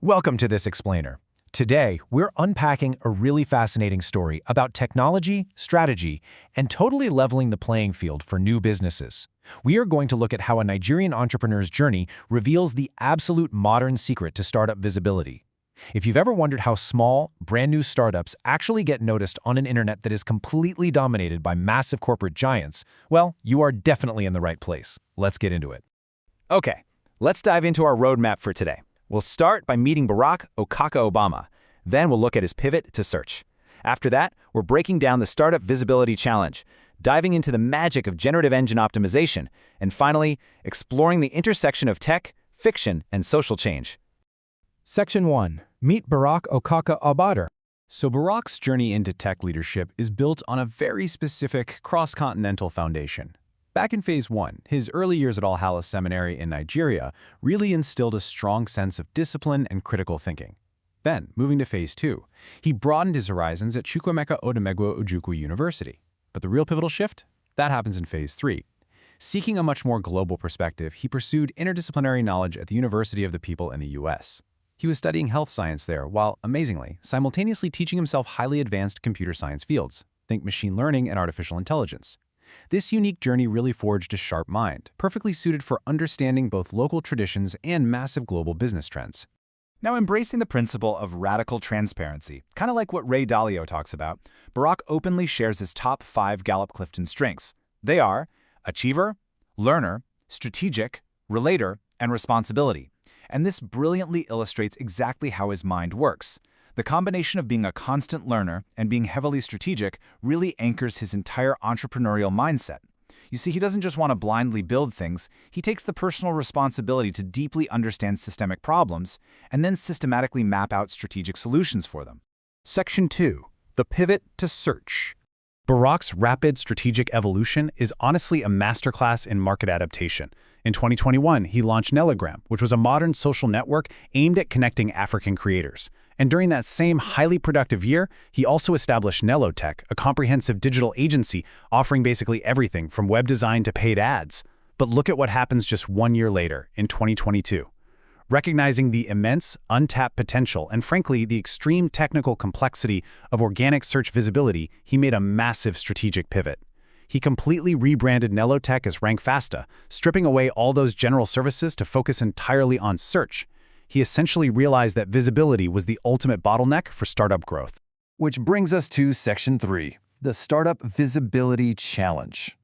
Welcome to this explainer. Today, we're unpacking a really fascinating story about technology, strategy, and totally leveling the playing field for new businesses. We are going to look at how a Nigerian entrepreneur's journey reveals the absolute modern secret to startup visibility. If you've ever wondered how small, brand new startups actually get noticed on an internet that is completely dominated by massive corporate giants, well, you are definitely in the right place. Let's get into it. Okay, let's dive into our roadmap for today. We'll start by meeting Barack Okaka Obama. Then we'll look at his pivot to search. After that, we're breaking down the Startup Visibility Challenge, diving into the magic of generative engine optimization, and finally, exploring the intersection of tech, fiction, and social change. Section 1. Meet Barack Okaka Obama. So Barack's journey into tech leadership is built on a very specific cross-continental foundation. Back in Phase 1, his early years at All Hallows Seminary in Nigeria really instilled a strong sense of discipline and critical thinking. Then, moving to Phase 2, he broadened his horizons at Chukwuemeka Odumegwu Ojukwu University. But the real pivotal shift? That happens in Phase 3. Seeking a much more global perspective, he pursued interdisciplinary knowledge at the University of the People in the US. He was studying health science there while, amazingly, simultaneously teaching himself highly advanced computer science fields. Think machine learning and artificial intelligence. This unique journey really forged a sharp mind, perfectly suited for understanding both local traditions and massive global business trends. Now, embracing the principle of radical transparency, kind of like what Ray Dalio talks about, Barack openly shares his top 5 Gallup-Clifton strengths. They are achiever, learner, strategic, relator, and responsibility. And this brilliantly illustrates exactly how his mind works. The combination of being a constant learner and being heavily strategic really anchors his entire entrepreneurial mindset. You see, he doesn't just want to blindly build things, he takes the personal responsibility to deeply understand systemic problems and then systematically map out strategic solutions for them. Section 2. The pivot to search. Barack's rapid strategic evolution is honestly a masterclass in market adaptation. In 2021, he launched Nelegram, which was a modern social network aimed at connecting African creators. And during that same highly productive year, he also established Nelotech, a comprehensive digital agency offering basically everything from web design to paid ads. But look at what happens just 1 year later, in 2022. Recognizing the immense, untapped potential and frankly the extreme technical complexity of organic search visibility, he made a massive strategic pivot. He completely rebranded Nelotech as Rankfasta, stripping away all those general services to focus entirely on search. He essentially realized that visibility was the ultimate bottleneck for startup growth. Which brings us to Section 3, the Startup Visibility Challenge.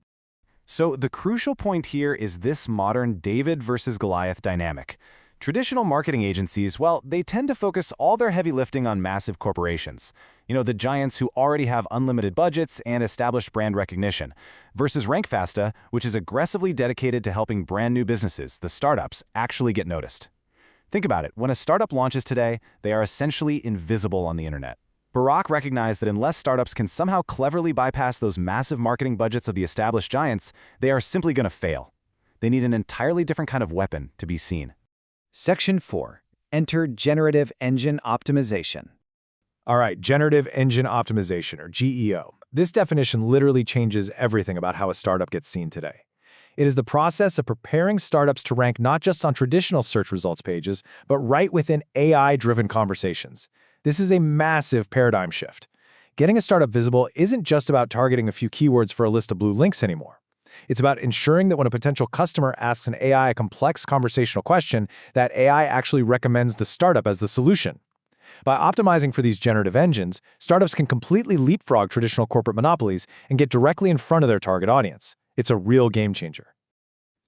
So the crucial point here is this modern David versus Goliath dynamic. Traditional marketing agencies, well, they tend to focus all their heavy lifting on massive corporations. The giants who already have unlimited budgets and established brand recognition, versus Rankfasta, which is aggressively dedicated to helping brand new businesses, the startups, actually get noticed. Think about it. When a startup launches today, they are essentially invisible on the internet. Barack recognized that unless startups can somehow cleverly bypass those massive marketing budgets of the established giants, they are simply going to fail. They need an entirely different kind of weapon to be seen. Section 4. Enter Generative Engine Optimization. All right, Generative Engine Optimization, or GEO. This definition literally changes everything about how a startup gets seen today. It is the process of preparing startups to rank not just on traditional search results pages, but right within AI-driven conversations. This is a massive paradigm shift. Getting a startup visible isn't just about targeting a few keywords for a list of blue links anymore. It's about ensuring that when a potential customer asks an AI a complex conversational question, that AI actually recommends the startup as the solution. By optimizing for these generative engines, startups can completely leapfrog traditional corporate monopolies and get directly in front of their target audience. It's a real game changer.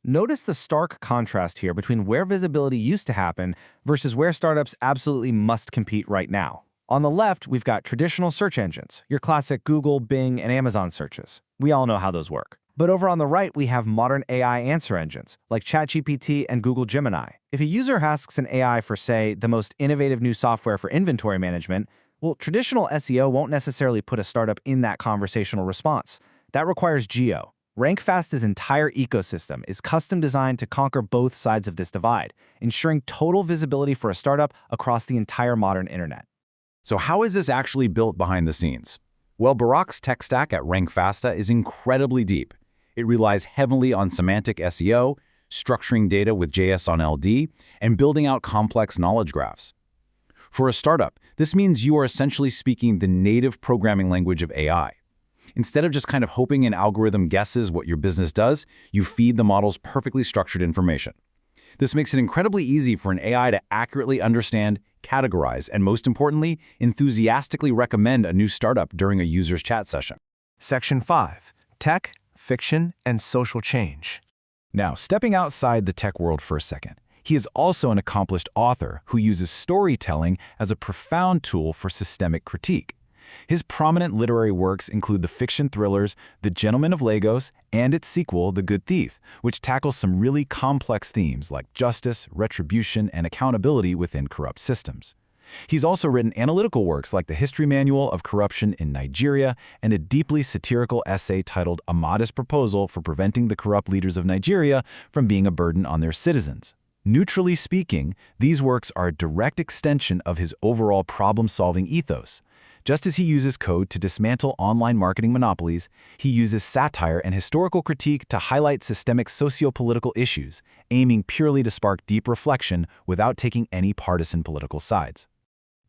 Notice the stark contrast here between where visibility used to happen versus where startups absolutely must compete right now. On the left, we've got traditional search engines, your classic Google, Bing, and Amazon searches. We all know how those work. But over on the right, we have modern AI answer engines, like ChatGPT and Google Gemini. If a user asks an AI for, say, the most innovative new software for inventory management, well, traditional SEO won't necessarily put a startup in that conversational response. That requires geo. Rankfasta's entire ecosystem is custom designed to conquer both sides of this divide, ensuring total visibility for a startup across the entire modern internet. So how is this actually built behind the scenes? Well, Barack's tech stack at Rankfasta is incredibly deep. It relies heavily on semantic SEO, structuring data with JS on LD, and building out complex knowledge graphs. For a startup, this means you are essentially speaking the native programming language of AI. Instead of just kind of hoping an algorithm guesses what your business does, you feed the models perfectly structured information. This makes it incredibly easy for an AI to accurately understand, categorize, and most importantly, enthusiastically recommend a new startup during a user's chat session. Section 5. Tech, Fiction, and Social Change. Now, stepping outside the tech world for a second, he is also an accomplished author who uses storytelling as a profound tool for systemic critique. His prominent literary works include the fiction thrillers The Gentleman of Lagos and its sequel, The Good Thief, which tackles some really complex themes like justice, retribution, and accountability within corrupt systems. He's also written analytical works like The History Manual of Corruption in Nigeria and a deeply satirical essay titled A Modest Proposal for Preventing the Corrupt Leaders of Nigeria from Being a Burden on Their Citizens. Neutrally speaking, these works are a direct extension of his overall problem-solving ethos. Just as he uses code to dismantle online marketing monopolies, he uses satire and historical critique to highlight systemic socio-political issues, aiming purely to spark deep reflection without taking any partisan political sides.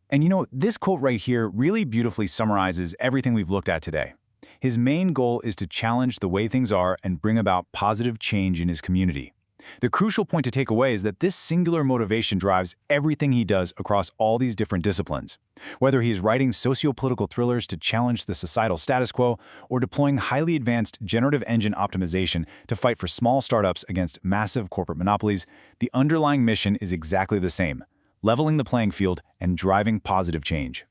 And you know, this quote right here really beautifully summarizes everything we've looked at today. His main goal is to challenge the way things are and bring about positive change in his community. The crucial point to take away is that this singular motivation drives everything he does across all these different disciplines. Whether he is writing socio-political thrillers to challenge the societal status quo or deploying highly advanced generative engine optimization to fight for small startups against massive corporate monopolies, the underlying mission is exactly the same: leveling the playing field and driving positive change.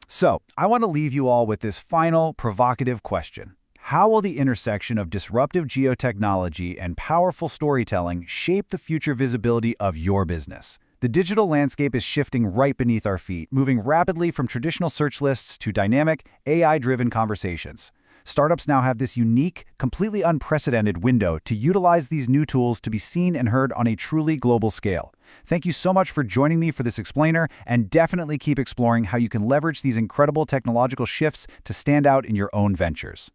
So, I want to leave you all with this final, provocative question. How will the intersection of disruptive geotechnology and powerful storytelling shape the future visibility of your business? The digital landscape is shifting right beneath our feet, moving rapidly from traditional search lists to dynamic, AI-driven conversations. Startups now have this unique, completely unprecedented window to utilize these new tools to be seen and heard on a truly global scale. Thank you so much for joining me for this explainer, and definitely keep exploring how you can leverage these incredible technological shifts to stand out in your own ventures.